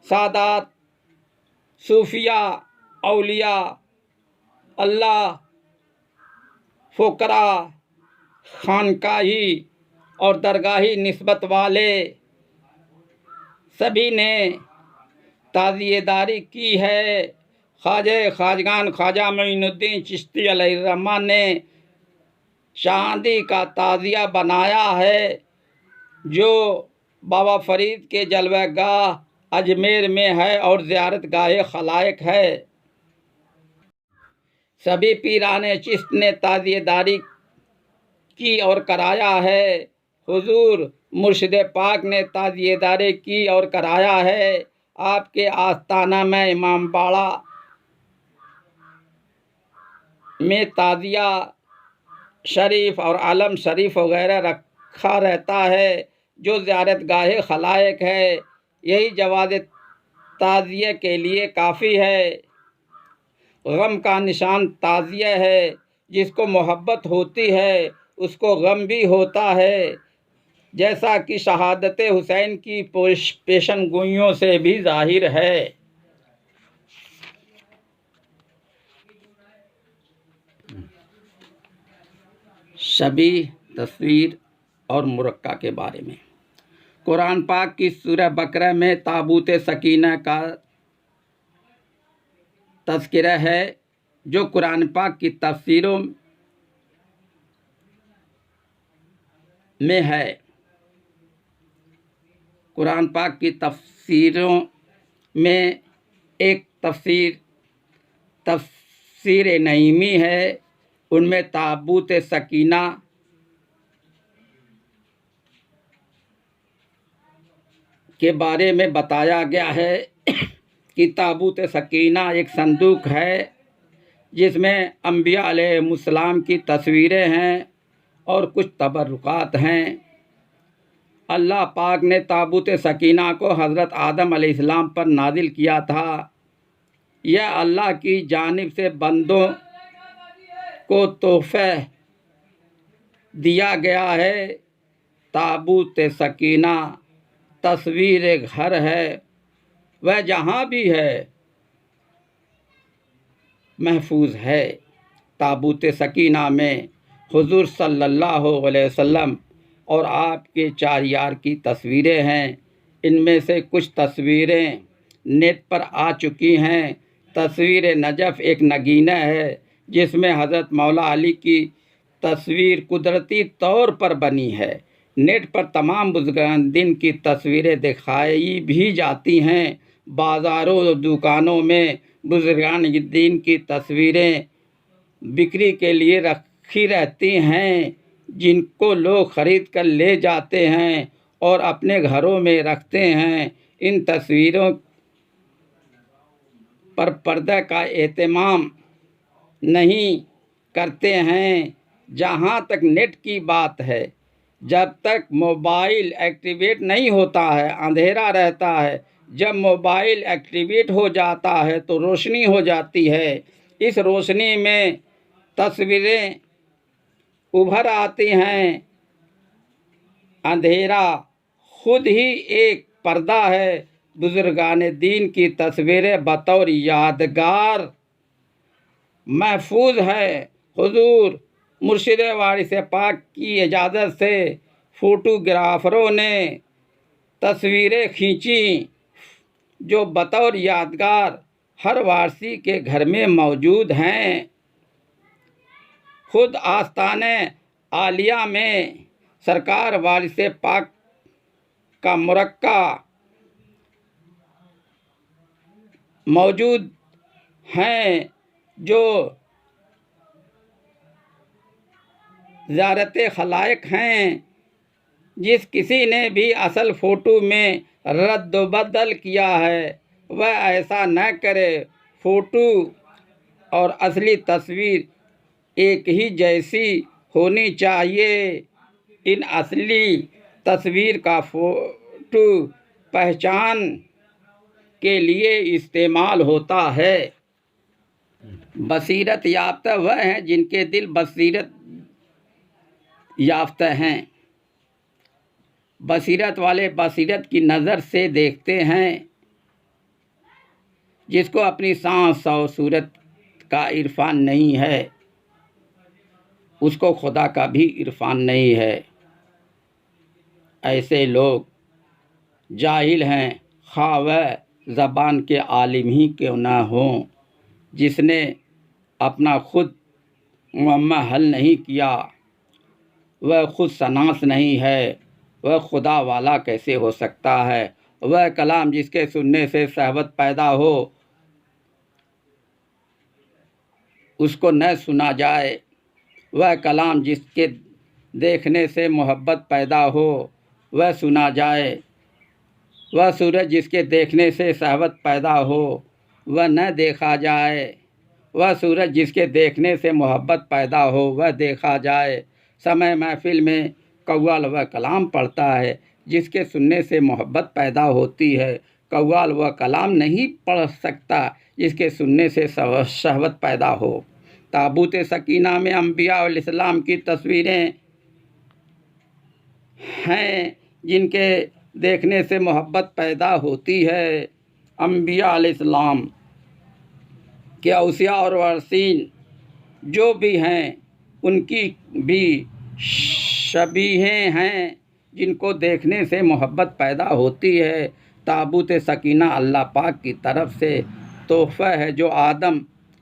सादात सूफिया, औलिया अल्लाह, फ़ुकरा, खानकाही और दरगाही निस्बत वाले सभी ने ताज़ियेदारी की है। ख्वाजान ख्वाजा मोइनुद्दीन चिश्ती अलैहिर्रहमान ने चांदी का ताज़िया बनाया है, जो बाबा फरीद के जलवागाह अजमेर में है और ज़ियारत गाहे खलाइक है। सभी पीराने चिश्त ने ताज़ियेदारी की और कराया है। हुजूर मुर्शिद पाक ने ताज़ियेदारी की और कराया है। आपके आस्ताना में इमामबाड़ा में ताज़िया शरीफ और आलम शरीफ वगैरह रखा रहता है, जो ज़ियारत गाहे खलाइक है। यही जवाज़ ताज़िया के लिए काफ़ी है। गम का निशान ताज़िया है। जिसको मोहब्बत होती है उसको गम भी होता है, जैसा कि शहादत हुसैन की पेशन गोइयों से भी जाहिर है। शबी तस्वीर और मुरक्का के बारे में कुरान पाक की सूरह बकरा में ताबूत सकीना का तज़किरा है, जो कुरान पाक की तफसीरों में है। कुरान पाक की तफसीरों में एक तफसीर नईमी है। उनमें ताबूत सकीना के बारे में बताया गया है कि ताबूत सकीना एक संदूक है, जिसमें अंबिया अलैहिस्सलाम की तस्वीरें हैं और कुछ तबरुकात हैं। अल्लाह पाक ने ताबूत सकीना को हज़रत आदम अलैहिस्सलाम पर नाजिल किया था। यह अल्लाह की जानिब से बंदों को तोहफ़े दिया गया है। ताबूत सकीना तस्वीर घर है, वह जहाँ भी है महफूज है। ताबूत सकीना में हुजूर सल्लल्लाहु अलैहि वसल्लम और आपके 4 यार की तस्वीरें हैं। इनमें से कुछ तस्वीरें नेट पर आ चुकी हैं। तस्वीर नजफ़ एक नगीना है, जिसमें हज़रत मौला अली की तस्वीर कुदरती तौर पर बनी है। नेट पर तमाम बुज़ुर्गान दिन की तस्वीरें दिखाई भी जाती हैं। बाज़ारों और दुकानों में बुज़ुर्गान दिन की तस्वीरें बिक्री के लिए रखी रहती हैं, जिनको लोग ख़रीद कर ले जाते हैं और अपने घरों में रखते हैं। इन तस्वीरों पर पर्दा का एहतमाम नहीं करते हैं। जहाँ तक नेट की बात है, जब तक मोबाइल एक्टिवेट नहीं होता है अंधेरा रहता है। जब मोबाइल एक्टिवेट हो जाता है तो रोशनी हो जाती है। इस रोशनी में तस्वीरें उभर आती हैं। अंधेरा खुद ही एक पर्दा है। बुजुर्गान दीन की तस्वीरें बतौर यादगार महफूज है। हुजूर मुर्शिद वारिस पाक की इजाज़त से फ़ोटोग्राफ़रों ने तस्वीरें खींची, जो बतौर यादगार हर वारसी के घर में मौजूद हैं। खुद आस्ताने आलिया में सरकार वारिस पाक का मुरक्का मौजूद हैं, जो ज़ियारत खलाइक हैं। जिस किसी ने भी असल फ़ोटो में रद्द बदल किया है वह ऐसा न करे। फ़ोटो और असली तस्वीर एक ही जैसी होनी चाहिए। इन असली तस्वीर का फ़ोटो पहचान के लिए इस्तेमाल होता है। बसीरत याफ्ता वह हैं जिनके दिल बसीरत याफ्ता हैं। बसीरत वाले बसीरत की नज़र से देखते हैं। जिसको अपनी सांस और सूरत का इरफान नहीं है उसको खुदा का भी इरफान नहीं है। ऐसे लोग जाहिल हैं, खा वह ज़बान के आलिम ही क्यों ना हों। जिसने अपना खुद मुअम्मा हल नहीं किया वह खुद शनास नहीं है। वह खुदा वाला कैसे हो सकता है। वह कलाम जिसके सुनने से शहवत पैदा हो उसको न सुना जाए। वह कलाम जिसके देखने से मोहब्बत पैदा हो वह सुना जाए। वह सूरज जिसके देखने से शहवत पैदा हो वह न देखा जाए। वह सूरज जिसके देखने से मोहब्बत पैदा हो वह देखा जाए। समय महफिल में कव्वाल वह कलाम पढ़ता है जिसके सुनने से मोहब्बत पैदा होती है। कव्वाल वह कलाम नहीं पढ़ सकता जिसके सुनने से शहवत पैदा हो। ताबूत सकीना में अम्बिया अलैहिस्सलाम की तस्वीरें हैं जिनके देखने से मोहब्बत पैदा होती है। अम्बिया अलैहिस्सलाम के औसिया और वारिसीन जो भी हैं उनकी भी शबीहें हैं जिनको देखने से मोहब्बत पैदा होती है। ताबूत सकीना अल्लाह पाक की तरफ से तोहफ़ा है जो आदम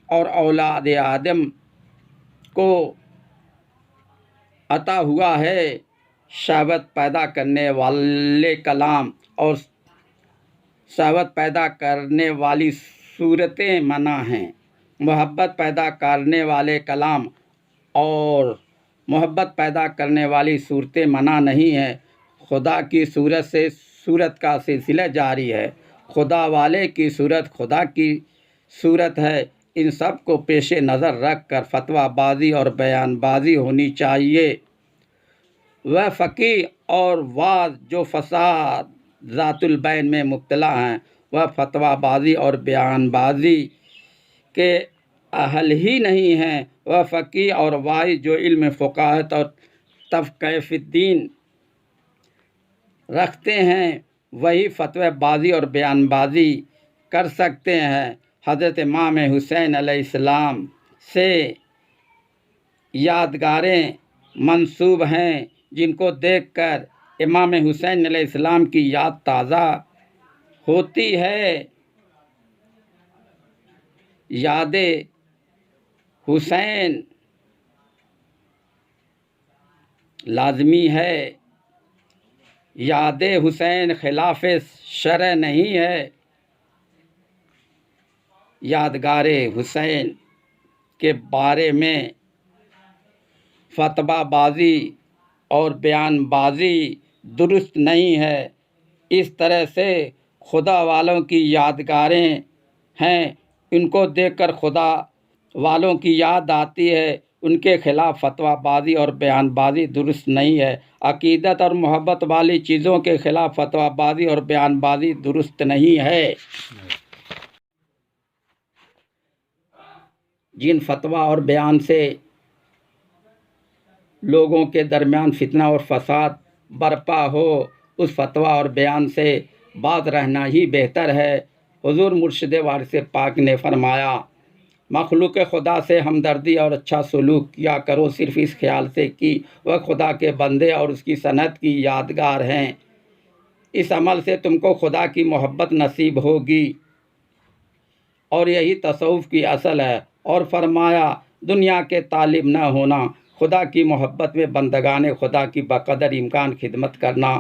और औलाद आदम को अता हुआ है। शहवत पैदा करने वाले कलाम और शहवत पैदा करने वाली सूरतें मना हैं। मोहब्बत पैदा करने वाले कलाम और मोहब्बत पैदा करने वाली सूरतें मना नहीं है। खुदा की सूरत से सूरत का सिलसिला जारी है। खुदा वाले की सूरत खुदा की सूरत है। इन सब को पेश नज़र रख कर फतवाबाजी और बयानबाजी होनी चाहिए। वह फ़कीह और वाज जो फसाद ज़ातुल बैन में मुब्तला हैं वह फतवाबाजी और बयानबाजी के अहल ही नहीं हैं। वह फ़कीह और वाइज जो इल्म फ़ुक़ाहत और तफ़क़ीफ़ुद्दीन रखते हैं वही फतवाबाजी और बयानबाजी कर सकते हैं। हज़रत इमाम हुसैन अलैहिस्सलाम से यादगारें मंसूब हैं जिनको देखकर इमाम हुसैन अलैहिस्सलाम की याद ताज़ा होती है। याद हुसैन लाज़मी है। याद हुसैन खिलाफ शरअ नहीं है। यादगार हुसैन के बारे में फतवाबाजी और बयानबाजी दुरुस्त नहीं है। इस तरह से खुदा वालों की यादगारें हैं इनको देखकर खुदा वालों की याद आती है। उनके ख़िलाफ़ फतवाबाजी और बयानबाजी दुरुस्त नहीं है। अक़ीदत और मोहब्बत वाली चीज़ों के ख़िलाफ़ फतवाबाजी और बयानबाजी दुरुस्त नहीं है। जिन फतवा और बयान से लोगों के दरमियान फितना और फसाद बरपा हो उस फतवा और बयान से बाज रहना ही बेहतर है। हुज़ूर मुर्शिद वारिस पाक ने फरमाया, मखलूक खुदा से हमदर्दी और अच्छा सलूक किया करो सिर्फ़ इस ख्याल से कि वह खुदा के बंदे और उसकी सनत की यादगार हैं। इस अमल से तुमको खुदा की मोहब्बत नसीब होगी और यही तसव्वुफ़ की असल है। और फरमाया, दुनिया के तालिब न होना, खुदा की मोहब्बत में बंदगाने खुदा की बक़दर इम्कान खिदमत करना,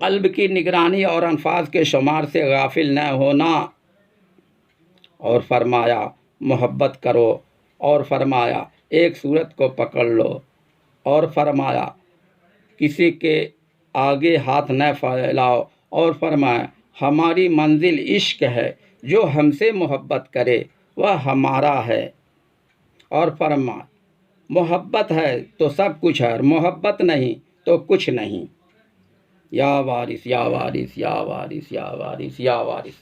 क़ल्ब की निगरानी और अल्फाज के शुमार से गाफिल न होना। और फरमाया मोहब्बत करो। और फरमाया एक सूरत को पकड़ लो। और फरमाया किसी के आगे हाथ न फैलाओ। और फरमाया हमारी मंजिल इश्क है, जो हमसे मोहब्बत करे वह हमारा है। और फरमाया मोहब्बत है तो सब कुछ है, और मोहब्बत नहीं तो कुछ नहीं। या वारिस या वारिस या वारिस या वारिस या वारिस।